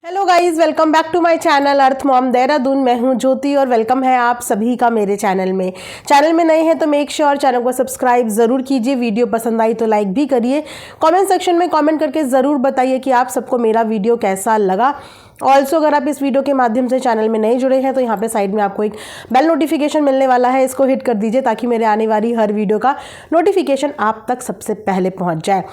Hello guys, welcome back to my channel Earth Mom Dehradun. मैं हूं ज्योति और वेलकम है आप सभी का मेरे चैनल में नए हैं तो मेक श्योर चैनल को सब्सक्राइब ज़रूर कीजिए। वीडियो पसंद आई तो लाइक भी करिए। कमेंट सेक्शन में कमेंट करके ज़रूर बताइए कि आप सबको मेरा वीडियो कैसा लगा। ऑल्सो अगर आप इस वीडियो के माध्यम से चैनल में नए जुड़े हैं तो यहाँ पे साइड में आपको एक बेल नोटिफिकेशन मिलने वाला है, इसको हिट कर दीजिए ताकि मेरे आने वाली हर वीडियो का नोटिफिकेशन आप तक सबसे पहले पहुँच जाए।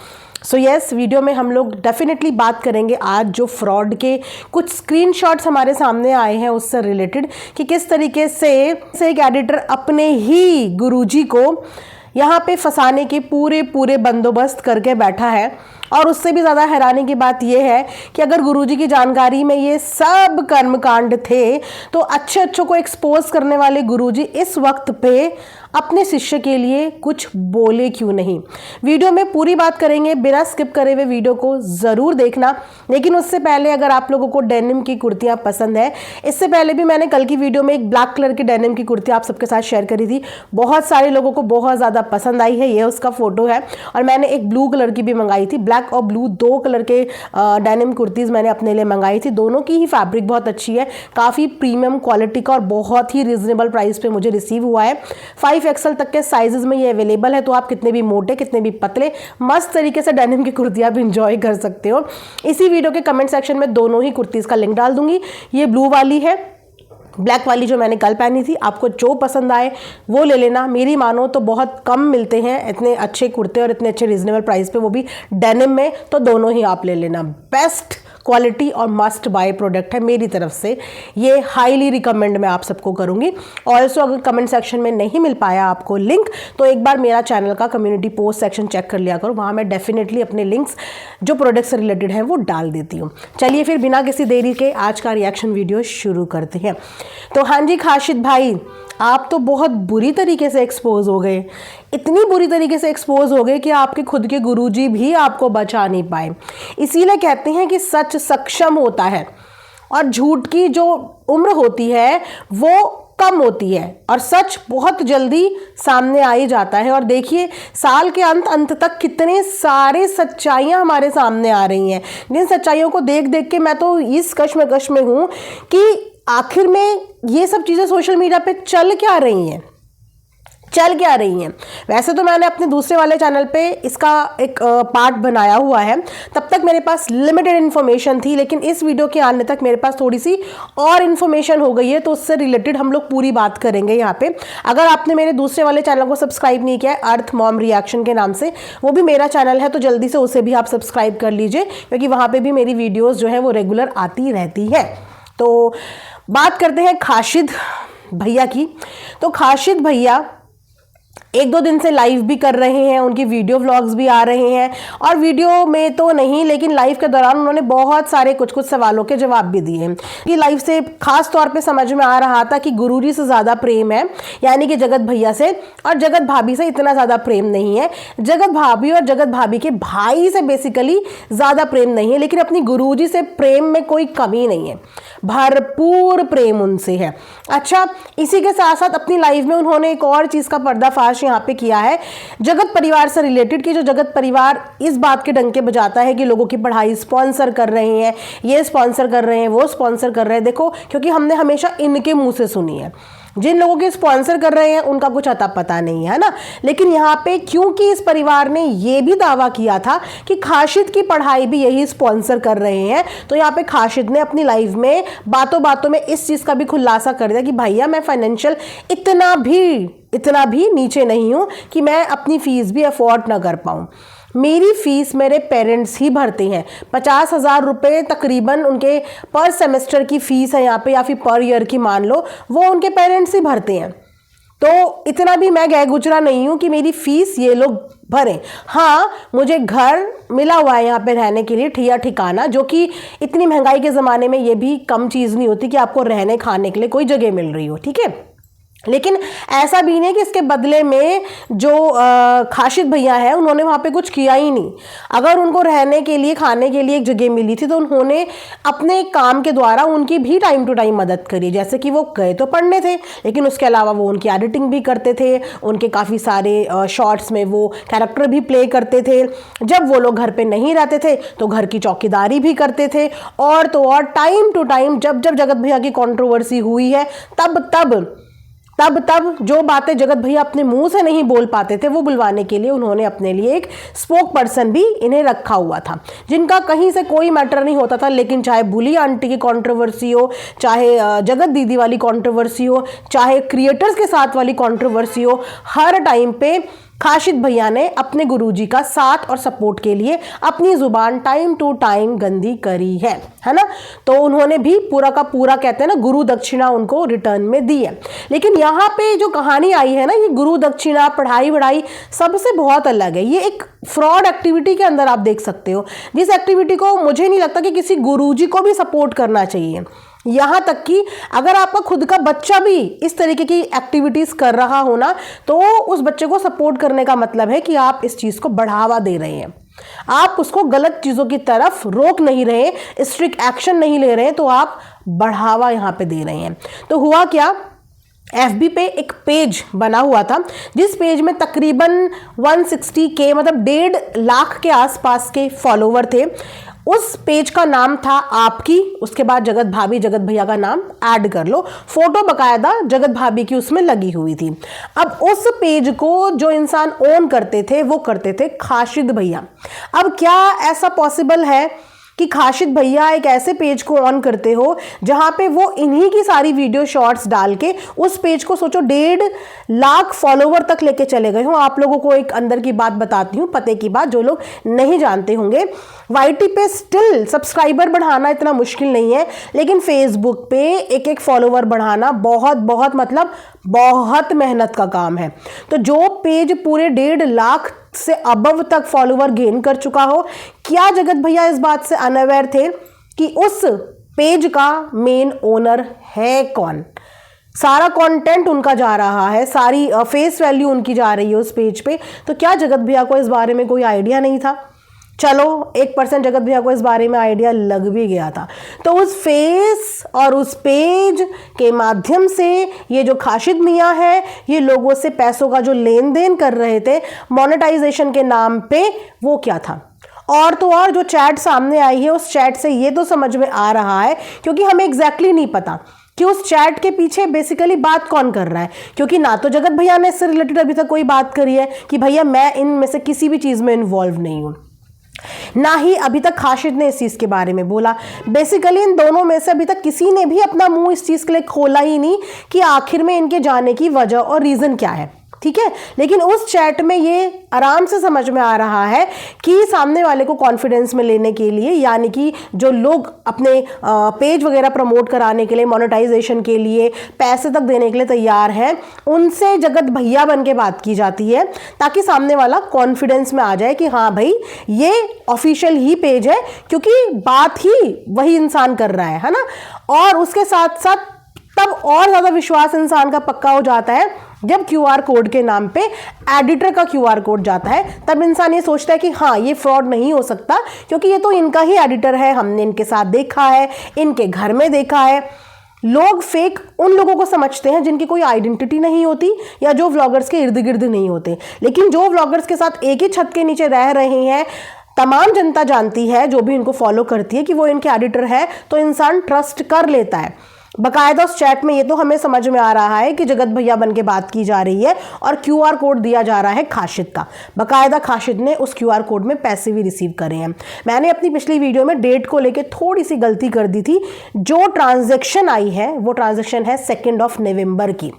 सो यस, वीडियो में हम लोग डेफिनेटली बात करेंगे आज जो फ्रॉड के कुछ स्क्रीनशॉट्स हमारे सामने आए हैं उससे रिलेटेड कि किस तरीके से एक एडिटर अपने ही गुरुजी को यहाँ पे फंसाने के पूरे बंदोबस्त करके बैठा है। और उससे भी ज़्यादा हैरानी की बात यह है कि अगर गुरुजी की जानकारी में ये सब कर्मकांड थे तो अच्छे को एक्सपोज करने वाले गुरुजी इस वक्त पे अपने शिष्य के लिए कुछ बोले क्यों नहीं। वीडियो में पूरी बात करेंगे, बिना स्किप करे हुए वीडियो को ज़रूर देखना। लेकिन उससे पहले अगर आप लोगों को डेनिम की कुर्तियाँ पसंद है, इससे पहले भी मैंने कल की वीडियो में एक ब्लैक कलर की डेनिम की कुर्ती आप सबके साथ शेयर करी थी, बहुत सारे लोगों को बहुत ज़्यादा पसंद आई है। ये उसका फोटो है। और मैंने एक ब्लू कलर की भी मंगाई थी, ब्लैक और ब्लू दो कलर के डेनिम कुर्तीज़ मैंने अपने लिए मंगाई थी। दोनों की ही फैब्रिक बहुत अच्छी है, काफ़ी प्रीमियम क्वालिटी का और बहुत ही रिजनेबल प्राइस पे मुझे रिसीव हुआ है। 5XL तक के साइजेस में ये अवेलेबल है, तो आप कितने भी मोटे कितने भी पतले मस्त तरीके से डेनिम की कुर्तियाँ भी इंजॉय कर सकते हो। इसी वीडियो के कमेंट सेक्शन में दोनों ही कुर्तीज़ का लिंक डाल दूंगी। ये ब्लू वाली है, ब्लैक वाली जो मैंने कल पहनी थी। आपको जो पसंद आए वो ले लेना। मेरी मानो तो बहुत कम मिलते हैं इतने अच्छे कुर्ते और इतने अच्छे रीजनेबल प्राइस पे, वो भी डेनिम में, तो दोनों ही आप ले लेना। बेस्ट क्वालिटी और मस्ट बाय प्रोडक्ट है मेरी तरफ से, ये हाईली रिकमेंड मैं आप सबको करूंगी। ऑल्सो अगर कमेंट सेक्शन में नहीं मिल पाया आपको लिंक तो एक बार मेरा चैनल का कम्युनिटी पोस्ट सेक्शन चेक कर लिया करो, वहाँ मैं डेफिनेटली अपने लिंक्स जो प्रोडक्ट से रिलेटेड हैं वो डाल देती हूँ। चलिए फिर बिना किसी देरी के आज का रिएक्शन वीडियो शुरू करते हैं। तो हाँ जी खाशिद भाई, आप तो बहुत बुरी तरीके से एक्सपोज हो गए, इतनी बुरी तरीके से एक्सपोज हो गए कि आपके खुद के गुरुजी भी आपको बचा नहीं पाए। इसीलिए कहते हैं कि सच सक्षम होता है और झूठ की जो उम्र होती है वो कम होती है और सच बहुत जल्दी सामने आ ही जाता है। और देखिए साल के अंत तक कितने सारे सच्चाइयाँ हमारे सामने आ रही हैं, जिन सच्चाइयों को देख देख के मैं तो इस कश्मकश में हूँ कि आखिर में ये सब चीज़ें सोशल मीडिया पे चल क्या रही हैं। वैसे तो मैंने अपने दूसरे वाले चैनल पे इसका एक पार्ट बनाया हुआ है, तब तक मेरे पास लिमिटेड इन्फॉर्मेशन थी, लेकिन इस वीडियो के आने तक मेरे पास थोड़ी सी और इन्फॉर्मेशन हो गई है, तो उससे रिलेटेड हम लोग पूरी बात करेंगे यहाँ पे। अगर आपने मेरे दूसरे वाले चैनल को सब्सक्राइब नहीं किया है, अर्थ मॉम रिएक्शन के नाम से, वो भी मेरा चैनल है, तो जल्दी से उसे भी आप सब्सक्राइब कर लीजिए, क्योंकि वहाँ पर भी मेरी वीडियोज़ जो है वो रेगुलर आती रहती है। तो बात करते हैं खाशिद भैया की। तो खाशिद भैया एक दो दिन से लाइव भी कर रहे हैं, उनकी वीडियो व्लॉग्स भी आ रहे हैं, और वीडियो में तो नहीं लेकिन लाइव के दौरान उन्होंने बहुत सारे कुछ सवालों के जवाब भी दिए हैं। कि लाइव से खास तौर पे समझ में आ रहा था कि गुरुजी से ज़्यादा प्रेम है, यानी कि जगत भैया से, और जगत भाभी से इतना ज़्यादा प्रेम नहीं है। जगत भाभी और जगत भाभी के भाई से बेसिकली ज़्यादा प्रेम नहीं है, लेकिन अपनी गुरुजी से प्रेम में कोई कमी नहीं है, भरपूर प्रेम उनसे है। अच्छा, इसी के साथ साथ अपनी लाइव में उन्होंने एक और चीज़ का पर्दाफाश यहाँ पे किया है, जगत परिवार से रिलेटेड, कि जो जगत परिवार इस बात के डंके बजाता है कि लोगों की पढ़ाई स्पॉन्सर कर रहे हैं, ये स्पॉन्सर कर रहे हैं, वो स्पॉन्सर कर रहे हैं। देखो, क्योंकि हमने हमेशा इनके मुंह से सुनी है, जिन लोगों के स्पॉन्सर कर रहे हैं उनका कुछ अता पता नहीं है ना। लेकिन यहाँ पे क्योंकि इस परिवार ने ये भी दावा किया था कि खाशिद की पढ़ाई भी यही स्पॉन्सर कर रहे हैं, तो यहाँ पे खाशिद ने अपनी लाइफ में बातों बातों में इस चीज़ का भी खुलासा कर दिया कि भैया मैं फाइनेंशियल इतना भी नीचे नहीं हूँ कि मैं अपनी फीस भी अफोर्ड ना कर पाऊँ। मेरी फीस मेरे पेरेंट्स ही भरते हैं। 50,000 रुपये तकरीबन उनके पर सेमेस्टर की फ़ीस है यहाँ पे, या फिर पर ईयर की मान लो, वो उनके पेरेंट्स ही भरते हैं। तो इतना भी मैं गए गुजरा नहीं हूँ कि मेरी फ़ीस ये लोग भरें। हाँ, मुझे घर मिला हुआ है यहाँ पे रहने के लिए, ठिकाना, जो कि इतनी महंगाई के ज़माने में ये भी कम चीज़ नहीं होती कि आपको रहने खाने के लिए कोई जगह मिल रही हो, ठीक है। लेकिन ऐसा भी नहीं कि इसके बदले में जो खाशिद भैया है उन्होंने वहाँ पे कुछ किया ही नहीं। अगर उनको रहने के लिए, खाने के लिए एक जगह मिली थी तो उन्होंने अपने काम के द्वारा उनकी भी टाइम टू टाइम मदद करी। जैसे कि वो गए तो पढ़ने थे, लेकिन उसके अलावा वो उनकी एडिटिंग भी करते थे, उनके काफ़ी सारे शॉर्ट्स में वो कैरेक्टर भी प्ले करते थे। जब वो लोग घर पर नहीं रहते थे तो घर की चौकीदारी भी करते थे। और तो और टाइम टू टाइम जब जब जगत भैया की कंट्रोवर्सी हुई है तब जो बातें जगत भैया अपने मुंह से नहीं बोल पाते थे वो बुलवाने के लिए उन्होंने अपने लिए एक स्पोक पर्सन भी इन्हें रखा हुआ था, जिनका कहीं से कोई मैटर नहीं होता था। लेकिन चाहे बुली आंटी की कंट्रोवर्सी हो, चाहे जगत दीदी वाली कंट्रोवर्सी हो, चाहे क्रिएटर्स के साथ वाली कंट्रोवर्सी हो, हर टाइम पे खाशिद भैया ने अपने गुरुजी का साथ और सपोर्ट के लिए अपनी जुबान टाइम टू टाइम गंदी करी है ना। तो उन्होंने भी पूरा का पूरा, कहते हैं ना, गुरु दक्षिणा उनको रिटर्न में दी है। लेकिन यहाँ पे जो कहानी आई है ना, ये गुरु दक्षिणा, पढ़ाई वढ़ाई सबसे बहुत अलग है। ये एक फ्रॉड एक्टिविटी के अंदर आप देख सकते हो, जिस एक्टिविटी को मुझे नहीं लगता कि किसी गुरुजी को भी सपोर्ट करना चाहिए। यहाँ तक कि अगर आपका खुद का बच्चा भी इस तरीके की एक्टिविटीज़ कर रहा हो ना, तो उस बच्चे को सपोर्ट करने का मतलब है कि आप इस चीज़ को बढ़ावा दे रहे हैं, आप उसको गलत चीज़ों की तरफ रोक नहीं रहे, स्ट्रिक्ट एक्शन नहीं ले रहे हैं, तो आप बढ़ावा यहाँ पे दे रहे हैं। तो हुआ क्या, FB पे एक पेज बना हुआ था, जिस पेज में तकरीबन 160K, मतलब 1.5 लाख के आसपास के फॉलोवर थे। उस पेज का नाम था आपकी, उसके बाद जगत भाभी, जगत भैया का नाम ऐड कर लो, फोटो बकायदा जगत भाभी की उसमें लगी हुई थी। अब उस पेज को जो इंसान ओन करते थे वो करते थे खाशिद भैया। अब क्या ऐसा पॉसिबल है कि खाशिद भैया एक ऐसे पेज को ऑन करते हो जहां पे वो इन्हीं की सारी वीडियो शॉर्ट्स डाल के उस पेज को, सोचो, 1.5 लाख फॉलोवर तक लेके चले गए हो। आप लोगों को एक अंदर की बात बताती हूँ, पते की बात, जो लोग नहीं जानते होंगे। YT पे स्टिल सब्सक्राइबर बढ़ाना इतना मुश्किल नहीं है, लेकिन फेसबुक पे एक फॉलोवर बढ़ाना बहुत मतलब बहुत मेहनत का काम है। तो जो पेज पूरे 1.5 लाख से अबव तक फॉलोवर गेन कर चुका हो, क्या जगत भैया इस बात से अनअवेयर थे कि उस पेज का मेन ओनर है कौन? सारा कंटेंट उनका जा रहा है, सारी फेस वैल्यू उनकी जा रही है उस पेज पे। तो क्या जगत भैया को इस बारे में कोई आइडिया नहीं था? चलो 1% जगत भैया को इस बारे में आइडिया लग भी गया था। तो उस फेस और उस पेज के माध्यम से ये जो खाशिद मियाँ है, ये लोगों से पैसों का जो लेन देन कर रहे थे मोनेटाइजेशन के नाम पे, वो क्या था? और तो और जो चैट सामने आई है, उस चैट से ये तो समझ में आ रहा है, क्योंकि हमें एग्जैक्टली नहीं पता कि उस चैट के पीछे बेसिकली बात कौन कर रहा है, क्योंकि ना तो जगत भैया ने इससे रिलेटेड अभी तक कोई बात करी है कि भैया मैं इनमें से किसी भी चीज़ में इन्वॉल्व नहीं हूँ, ना ही अभी तक खाशिद ने इस चीज़ के बारे में बोला। बेसिकली इन दोनों में से अभी तक किसी ने भी अपना मुंह इस चीज़ के लिए खोला ही नहीं कि आखिर में इनके जाने की वजह और रीज़न क्या है, ठीक है। लेकिन उस चैट में ये आराम से समझ में आ रहा है कि सामने वाले को कॉन्फिडेंस में लेने के लिए, यानी कि जो लोग अपने पेज वगैरह प्रमोट कराने के लिए, मोनेटाइजेशन के लिए पैसे तक देने के लिए तैयार हैं, उनसे जगत भैया बन के बात की जाती है, ताकि सामने वाला कॉन्फिडेंस में आ जाए कि हाँ भाई ये ऑफिशियल ही पेज है, क्योंकि बात ही वही इंसान कर रहा है ना। और उसके साथ साथ तब और ज़्यादा विश्वास इंसान का पक्का हो जाता है जब QR कोड के नाम पे एडिटर का QR कोड जाता है। तब इंसान ये सोचता है कि हाँ ये फ्रॉड नहीं हो सकता, क्योंकि ये तो इनका ही एडिटर है, हमने इनके साथ देखा है, इनके घर में देखा है। लोग फेक उन लोगों को समझते हैं जिनकी कोई आइडेंटिटी नहीं होती या जो व्लॉगर्स के इर्द गिर्द नहीं होते, लेकिन जो व्लॉगर्स के साथ एक ही छत के नीचे रह रहे हैं, तमाम जनता जानती है, जो भी इनको फॉलो करती है, कि वो इनके एडिटर है, तो इंसान ट्रस्ट कर लेता है। बकायदा उस चैट में ये तो हमें समझ में आ रहा है कि जगत भैया बन के बात की जा रही है और QR कोड दिया जा रहा है खाशिद का। बकायदा खाशिद ने उस QR कोड में पैसे भी रिसीव करे हैं। मैंने अपनी पिछली वीडियो में डेट को लेके थोड़ी सी गलती कर दी थी। जो ट्रांजैक्शन आई है वो ट्रांजैक्शन है 2 नवंबर की।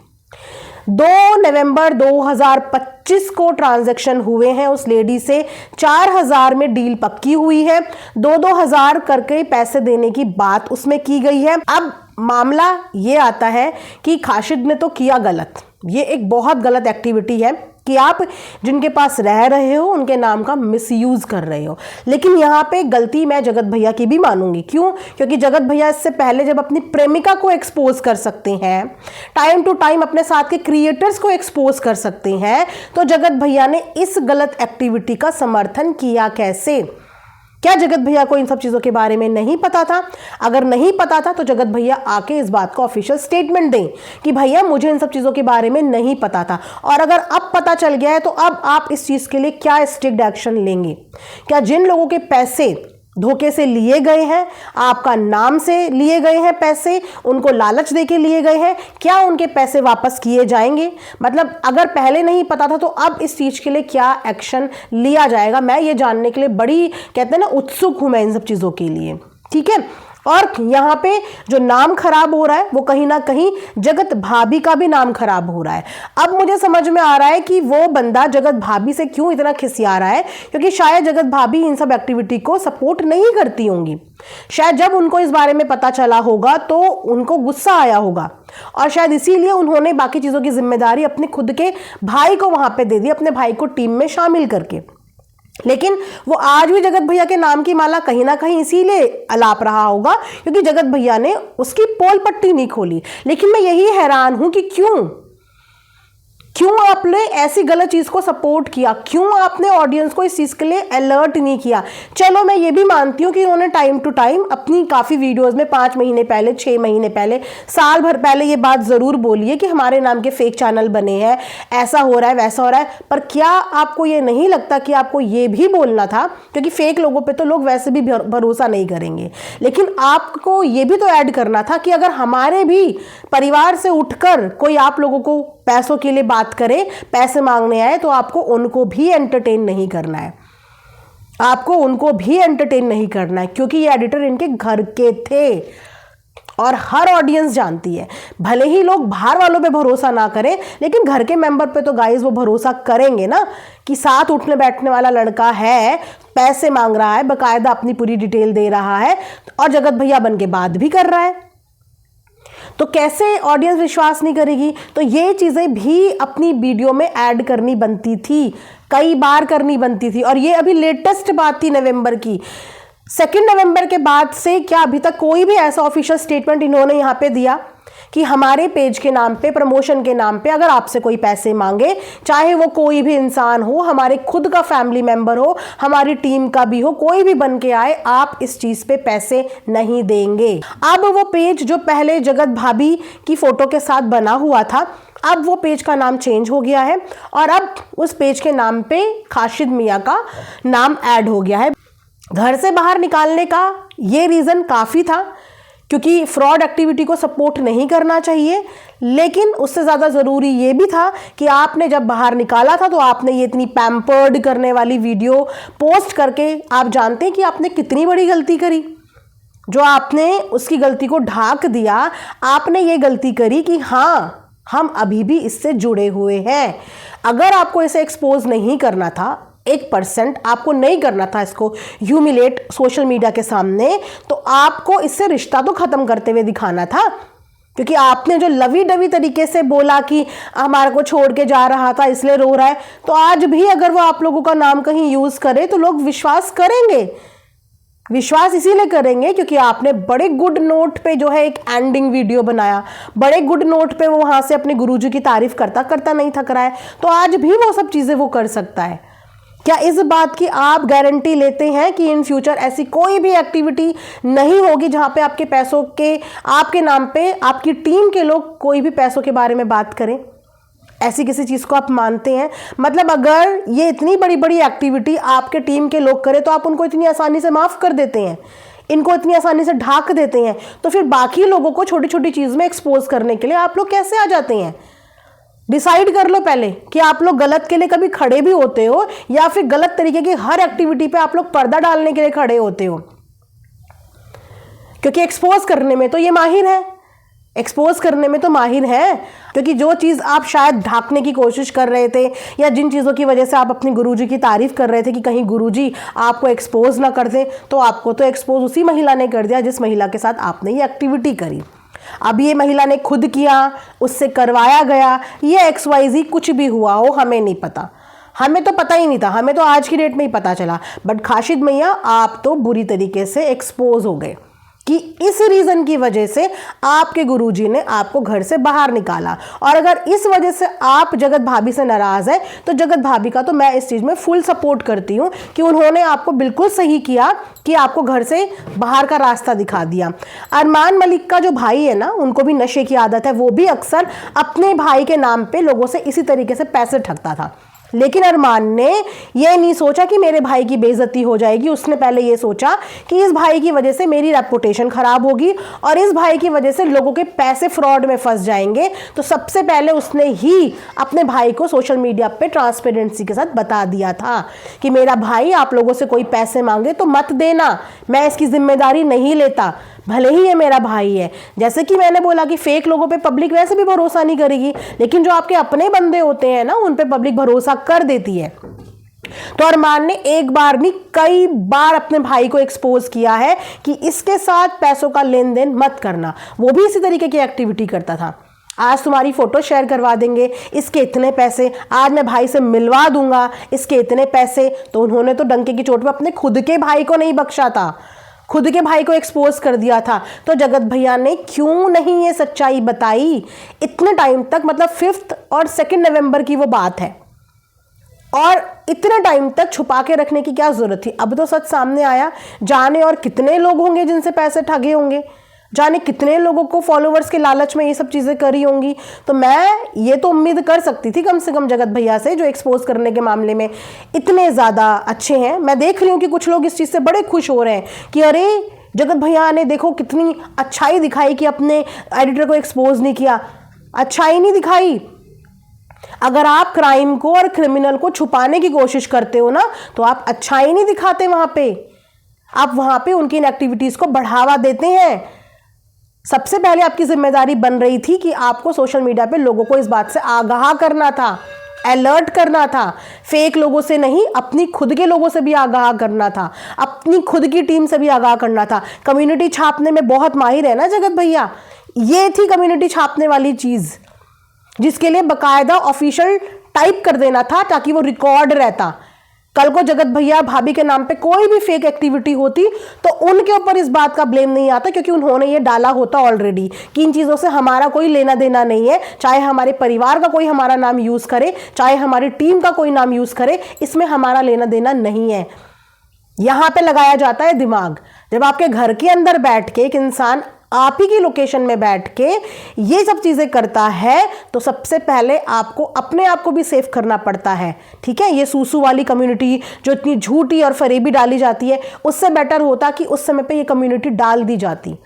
2 नवंबर 2025 को ट्रांजैक्शन हुए हैं उस लेडी से। 4000 में डील पक्की हुई है, 2-2 हज़ार करके पैसे देने की बात उसमें की गई है। अब मामला ये आता है कि खाशिद ने तो किया गलत, ये एक बहुत गलत एक्टिविटी है कि आप जिनके पास रह रहे हो उनके नाम का मिसयूज कर रहे हो। लेकिन यहाँ पे गलती मैं जगत भैया की भी मानूंगी। क्यों? क्योंकि जगत भैया इससे पहले जब अपनी प्रेमिका को एक्सपोज कर सकते हैं, टाइम टू टाइम अपने साथ के क्रिएटर्स को एक्सपोज कर सकते हैं, तो जगत भैया ने इस गलत एक्टिविटी का समर्थन किया कैसे? क्या जगत भैया को इन सब चीज़ों के बारे में नहीं पता था? अगर नहीं पता था तो जगत भैया आके इस बात को ऑफिशियल स्टेटमेंट दें कि भैया मुझे इन सब चीज़ों के बारे में नहीं पता था, और अगर अब पता चल गया है तो अब आप इस चीज़ के लिए क्या स्ट्रिक्ट एक्शन लेंगे? क्या जिन लोगों के पैसे धोखे से लिए गए हैं, आपका नाम से लिए गए हैं पैसे, उनको लालच देके लिए गए हैं, क्या उनके पैसे वापस किए जाएंगे? मतलब अगर पहले नहीं पता था तो अब इस चीज़ के लिए क्या एक्शन लिया जाएगा? मैं ये जानने के लिए बड़ी, कहते हैं ना, उत्सुक हूं मैं इन सब चीज़ों के लिए। ठीक है। और यहाँ पे जो नाम खराब हो रहा है वो कहीं ना कहीं जगत भाभी का भी नाम खराब हो रहा है। अब मुझे समझ में आ रहा है कि वो बंदा जगत भाभी से क्यों इतना खिसिया रहा है, क्योंकि शायद जगत भाभी इन सब एक्टिविटी को सपोर्ट नहीं करती होंगी। शायद जब उनको इस बारे में पता चला होगा तो उनको गुस्सा आया होगा, और शायद इसीलिए उन्होंने बाकी चीज़ों की जिम्मेदारी अपने खुद के भाई को वहां पे दे दी, अपने भाई को टीम में शामिल करके। लेकिन वो आज भी जगत भैया के नाम की माला कहीं ना कहीं इसीलिए अलाप रहा होगा क्योंकि जगत भैया ने उसकी पोल पट्टी नहीं खोली। लेकिन मैं यही हैरान हूं कि क्यों आपने ऐसी गलत चीज़ को सपोर्ट किया? क्यों आपने ऑडियंस को इस चीज़ के लिए अलर्ट नहीं किया? चलो मैं ये भी मानती हूँ कि उन्होंने टाइम टू टाइम अपनी काफ़ी वीडियोस में 5 महीने पहले, 6 महीने पहले, साल भर पहले ये बात ज़रूर बोली है कि हमारे नाम के फेक चैनल बने हैं, ऐसा हो रहा है, वैसा हो रहा है। पर क्या आपको ये नहीं लगता कि आपको ये भी बोलना था? क्योंकि फेक लोगों पर तो लोग वैसे भी भरोसा नहीं करेंगे। लेकिन आपको ये भी तो ऐड करना था कि अगर हमारे भी परिवार से उठकर कोई आप लोगों को पैसों के लिए बात करे, पैसे मांगने आए, तो आपको उनको भी एंटरटेन नहीं करना है। आपको उनको भी एंटरटेन नहीं करना है, क्योंकि ये एडिटर इनके घर के थे और हर ऑडियंस जानती है। भले ही लोग बाहर वालों पे भरोसा ना करें, लेकिन घर के मेंबर पे तो गाइस वो भरोसा करेंगे ना कि साथ उठने बैठने वाला लड़का है, पैसे मांग रहा है, बकायदा अपनी पूरी डिटेल दे रहा है, और जगत भैया बन के बात भी कर रहा है, तो कैसे ऑडियंस विश्वास नहीं करेगी? तो ये चीज़ें भी अपनी वीडियो में ऐड करनी बनती थी, कई बार करनी बनती थी। और ये अभी लेटेस्ट बात थी नवंबर की। 2 नवंबर के बाद से क्या अभी तक कोई भी ऐसा ऑफिशियल स्टेटमेंट इन्होंने यहाँ पे दिया कि हमारे पेज के नाम पे, प्रमोशन के नाम पे अगर आपसे कोई पैसे मांगे, चाहे वो कोई भी इंसान हो, हमारे खुद का फैमिली मेंबर हो, हमारी टीम का भी हो, कोई भी बन के आए, आप इस चीज पे पैसे नहीं देंगे? अब वो पेज जो पहले जगत भाभी की फोटो के साथ बना हुआ था, अब वो पेज का नाम चेंज हो गया है और अब उस पेज के नाम पे खाशिद मियाँ का नाम ऐड हो गया है। घर से बाहर निकालने का ये रीज़न काफ़ी था क्योंकि फ्रॉड एक्टिविटी को सपोर्ट नहीं करना चाहिए, लेकिन उससे ज़्यादा ज़रूरी ये भी था कि आपने जब बाहर निकाला था तो आपने ये इतनी पैम्पर्ड करने वाली वीडियो पोस्ट करके आप जानते हैं कि आपने कितनी बड़ी गलती करी। जो आपने उसकी गलती को ढाक दिया, आपने ये गलती करी कि हाँ, हम अभी भी इससे जुड़े हुए हैं। अगर आपको इसे एक्सपोज नहीं करना था, 1% आपको नहीं करना था इसको ह्यूमिलेट सोशल मीडिया के सामने, तो आपको इससे रिश्ता तो ख़त्म करते हुए दिखाना था। क्योंकि आपने जो लवी डवी तरीके से बोला कि हमारे को छोड़ के जा रहा था इसलिए रो रहा है, तो आज भी अगर वो आप लोगों का नाम कहीं यूज़ करे तो लोग विश्वास करेंगे। विश्वास इसीलिए करेंगे क्योंकि आपने बड़े गुड नोट पे जो है एक एंडिंग वीडियो बनाया, बड़े गुड नोट पे वो वहाँ से अपने गुरुजी की तारीफ करता करता नहीं थक रहा है, तो आज भी वो सब चीज़ें वो कर सकता है। क्या इस बात की आप गारंटी लेते हैं कि इन फ्यूचर ऐसी कोई भी एक्टिविटी नहीं होगी जहाँ पे आपके पैसों के, आपके नाम पे आपकी टीम के लोग कोई भी पैसों के बारे में बात करें? ऐसी किसी चीज़ को आप मानते हैं? मतलब अगर ये इतनी बड़ी बड़ी एक्टिविटी आपके टीम के लोग करें तो आप उनको इतनी आसानी से माफ़ कर देते हैं, इनको इतनी आसानी से ढाक देते हैं, तो फिर बाकी लोगों को छोटी छोटी चीज़ में एक्सपोज करने के लिए आप लोग कैसे आ जाते हैं? डिसाइड कर लो पहले कि आप लोग गलत के लिए कभी खड़े भी होते हो या फिर गलत तरीके की हर एक्टिविटी पे आप लोग पर्दा डालने के लिए खड़े होते हो। क्योंकि एक्सपोज करने में तो ये माहिर है, एक्सपोज करने में तो माहिर है। क्योंकि जो चीज़ आप शायद ढाकने की कोशिश कर रहे थे या जिन चीज़ों की वजह से आप अपने गुरुजी की तारीफ कर रहे थे कि कहीं गुरुजी आपको एक्सपोज ना कर दें, तो आपको तो एक्सपोज उसी महिला ने कर दिया जिस महिला के साथ आपने ये एक्टिविटी करी। अब ये महिला ने खुद किया, उससे करवाया गया, ये XYZ कुछ भी हुआ हो हमें नहीं पता, हमें तो पता ही नहीं था, हमें तो आज की डेट में ही पता चला। बट खाशिद मैया आप तो बुरी तरीके से एक्सपोज हो गए कि इस रीज़न की वजह से आपके गुरुजी ने आपको घर से बाहर निकाला। और अगर इस वजह से आप जगत भाभी से नाराज़ हैं तो जगत भाभी का तो मैं इस चीज़ में फुल सपोर्ट करती हूँ कि उन्होंने आपको बिल्कुल सही किया कि आपको घर से बाहर का रास्ता दिखा दिया। अरमान मलिक का जो भाई है ना, उनको भी नशे की आदत है, वो भी अक्सर अपने भाई के नाम पे लोगों से इसी तरीके से पैसे ठगता था। लेकिन अरमान ने ये नहीं सोचा कि मेरे भाई की बेइज्जती हो जाएगी, उसने पहले ये सोचा कि इस भाई की वजह से मेरी रेपुटेशन खराब होगी और इस भाई की वजह से लोगों के पैसे फ्रॉड में फंस जाएंगे। तो सबसे पहले उसने ही अपने भाई को सोशल मीडिया पे ट्रांसपेरेंसी के साथ बता दिया था कि मेरा भाई आप लोगों से कोई पैसे मांगे तो मत देना, मैं इसकी जिम्मेदारी नहीं लेता, भले ही ये मेरा भाई है। जैसे कि मैंने बोला कि फेक लोगों पे पब्लिक वैसे भी भरोसा नहीं करेगी, लेकिन जो आपके अपने बंदे होते हैं ना, उन पे पब्लिक भरोसा कर देती है। तो अरमान ने एक बार नहीं कई बार अपने भाई को एक्सपोज किया है कि इसके साथ पैसों का लेन देन मत करना। वो भी इसी तरीके की एक्टिविटी करता था, आज तुम्हारी फोटो शेयर करवा देंगे, इसके इतने पैसे, आज मैं भाई से मिलवा दूंगा, इसके इतने पैसे। तो उन्होंने तो डंके की चोट पे अपने खुद के भाई को नहीं बख्शा था, खुद के भाई को एक्सपोज कर दिया था। तो जगत भैया ने क्यों नहीं ये सच्चाई बताई इतने टाइम तक, मतलब 5 और 2 नवंबर की वो बात है, और इतने टाइम तक छुपा के रखने की क्या जरूरत थी। अब तो सच सामने आया, जाने और कितने लोग होंगे जिनसे पैसे ठगे होंगे, जाने कितने लोगों को फॉलोवर्स के लालच में ये सब चीज़ें करी होंगी। तो मैं ये तो उम्मीद कर सकती थी कम से कम जगत भैया से, जो एक्सपोज करने के मामले में इतने ज़्यादा अच्छे हैं। मैं देख रही हूँ कि कुछ लोग इस चीज़ से बड़े खुश हो रहे हैं कि अरे जगत भैया ने देखो कितनी अच्छाई दिखाई कि अपने एडिटर को एक्सपोज नहीं किया। अच्छाई नहीं दिखाई, अगर आप क्राइम को और क्रिमिनल को छुपाने की कोशिश करते हो ना, तो आप अच्छाई नहीं दिखाते वहाँ पे, आप वहाँ पे उनकी इन एक्टिविटीज़ को बढ़ावा देते हैं। सबसे पहले आपकी जिम्मेदारी बन रही थी कि आपको सोशल मीडिया पे लोगों को इस बात से आगाह करना था, अलर्ट करना था, फेक लोगों से नहीं, अपनी खुद के लोगों से भी आगाह करना था, अपनी खुद की टीम से भी आगाह करना था। कम्युनिटी छापने में बहुत माहिर है ना जगत भैया, ये थी कम्युनिटी छापने वाली चीज़, जिसके लिए बकायदा ऑफिशियल टाइप कर देना था ताकि वो रिकॉर्ड रहता। कल को जगत भैया भाभी के नाम पे कोई भी फेक एक्टिविटी होती तो उनके ऊपर इस बात का ब्लेम नहीं आता, क्योंकि उन्होंने ये डाला होता ऑलरेडी कि इन चीज़ों से हमारा कोई लेना देना नहीं है। चाहे हमारे परिवार का कोई हमारा नाम यूज़ करे, चाहे हमारी टीम का कोई नाम यूज़ करे, इसमें हमारा लेना देना नहीं है। यहाँ पे लगाया जाता है दिमाग। जब आपके घर के अंदर बैठ के एक इंसान आप ही की लोकेशन में बैठ के ये सब चीज़ें करता है, तो सबसे पहले आपको अपने आप को भी सेफ करना पड़ता है। ठीक है, ये सूसू वाली कम्युनिटी जो इतनी झूठी और फरेबी डाली जाती है, उससे बेटर होता कि उस समय पे ये कम्युनिटी डाल दी जाती।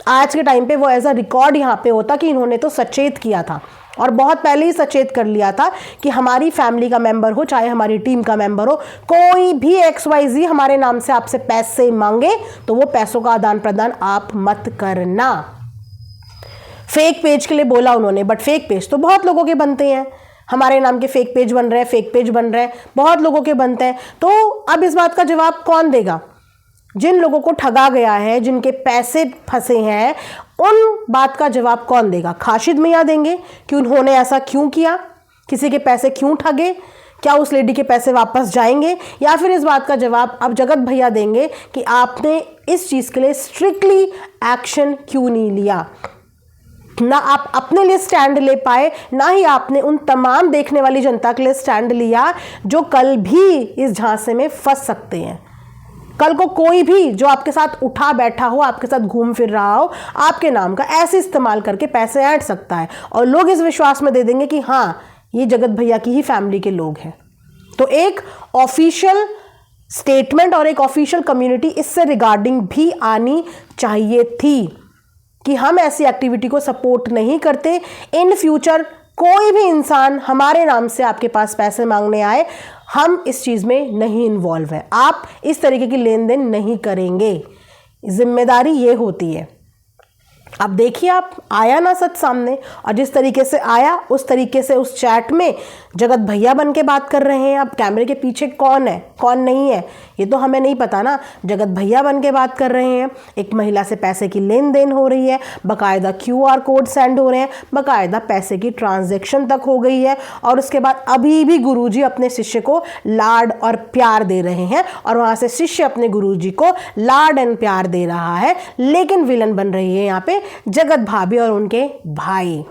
आज के टाइम पे वो एज अ रिकॉर्ड यहाँ पे होता कि इन्होंने तो सचेत किया था और बहुत पहले ही सचेत कर लिया था कि हमारी फैमिली का मेंबर हो, चाहे हमारी टीम का मेंबर हो, कोई भी XYZ हमारे नाम से आपसे पैसे मांगे तो वो पैसों का आदान प्रदान आप मत करना। फेक पेज के लिए बोला उन्होंने, बट फेक पेज तो बहुत लोगों के बनते हैं, हमारे नाम के फेक पेज बन रहे हैं, फेक पेज बन रहे हैं, बहुत लोगों के बनते हैं। तो अब इस बात का जवाब कौन देगा? जिन लोगों को ठगा गया है, जिनके पैसे फंसे हैं, उन बात का जवाब कौन देगा? खाशिद मैया देंगे कि उन्होंने ऐसा क्यों किया, किसी के पैसे क्यों ठगे, क्या उस लेडी के पैसे वापस जाएंगे? या फिर इस बात का जवाब अब जगत भैया देंगे कि आपने इस चीज़ के लिए स्ट्रिक्टली एक्शन क्यों नहीं लिया? ना आप अपने लिए स्टैंड ले पाए, ना ही आपने उन तमाम देखने वाली जनता के लिए स्टैंड लिया जो कल भी इस झांसे में फंस सकते हैं। कल को कोई भी जो आपके साथ उठा बैठा हो, आपके साथ घूम फिर रहा हो, आपके नाम का ऐसे इस्तेमाल करके पैसे ऐड सकता है और लोग इस विश्वास में दे देंगे कि हाँ ये जगत भैया की ही फैमिली के लोग हैं। तो एक ऑफिशियल स्टेटमेंट और एक ऑफिशियल कम्युनिटी इससे रिगार्डिंग भी आनी चाहिए थी कि हम ऐसी एक्टिविटी को सपोर्ट नहीं करते। इन फ्यूचर कोई भी इंसान हमारे नाम से आपके पास पैसे मांगने आए, हम इस चीज़ में नहीं इन्वॉल्व है, आप इस तरीके की लेन देन नहीं करेंगे। जिम्मेदारी ये होती है। अब देखिए, आप आया ना सच सामने, और जिस तरीके से आया उस तरीके से उस चैट में जगत भैया बन के बात कर रहे हैं। अब कैमरे के पीछे कौन है कौन नहीं है ये तो हमें नहीं पता ना। जगत भैया बन के बात कर रहे हैं, एक महिला से पैसे की लेन देन हो रही है, बाकायदा QR कोड सेंड हो रहे हैं, बाकायदा पैसे की ट्रांजैक्शन तक हो गई है, और उसके बाद अभी भी गुरुजी अपने शिष्य को लाड और प्यार दे रहे हैं, और वहाँ से शिष्य अपने गुरुजी को लाड एंड प्यार दे रहा है। लेकिन विलन बन रही है यहाँ पे जगत भाभी और उनके भाई,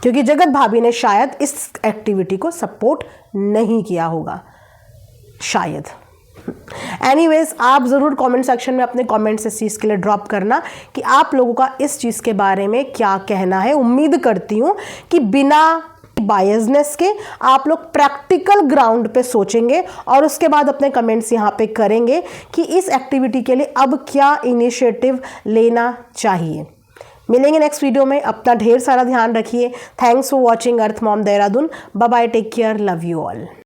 क्योंकि जगत भाभी ने शायद इस एक्टिविटी को सपोर्ट नहीं किया होगा, शायद। एनीवेज, आप ज़रूर कमेंट सेक्शन में अपने कमेंट्स इस चीज़ के लिए ड्रॉप करना कि आप लोगों का इस चीज़ के बारे में क्या कहना है। उम्मीद करती हूँ कि बिना बायसनेस के आप लोग प्रैक्टिकल ग्राउंड पे सोचेंगे और उसके बाद अपने कमेंट्स यहाँ पे करेंगे कि इस एक्टिविटी के लिए अब क्या इनिशिएटिव लेना चाहिए। मिलेंगे नेक्स्ट वीडियो में। अपना ढेर सारा ध्यान रखिए। Thanks for watching Earth Mom Dehradun. Bye bye, take care, love you all.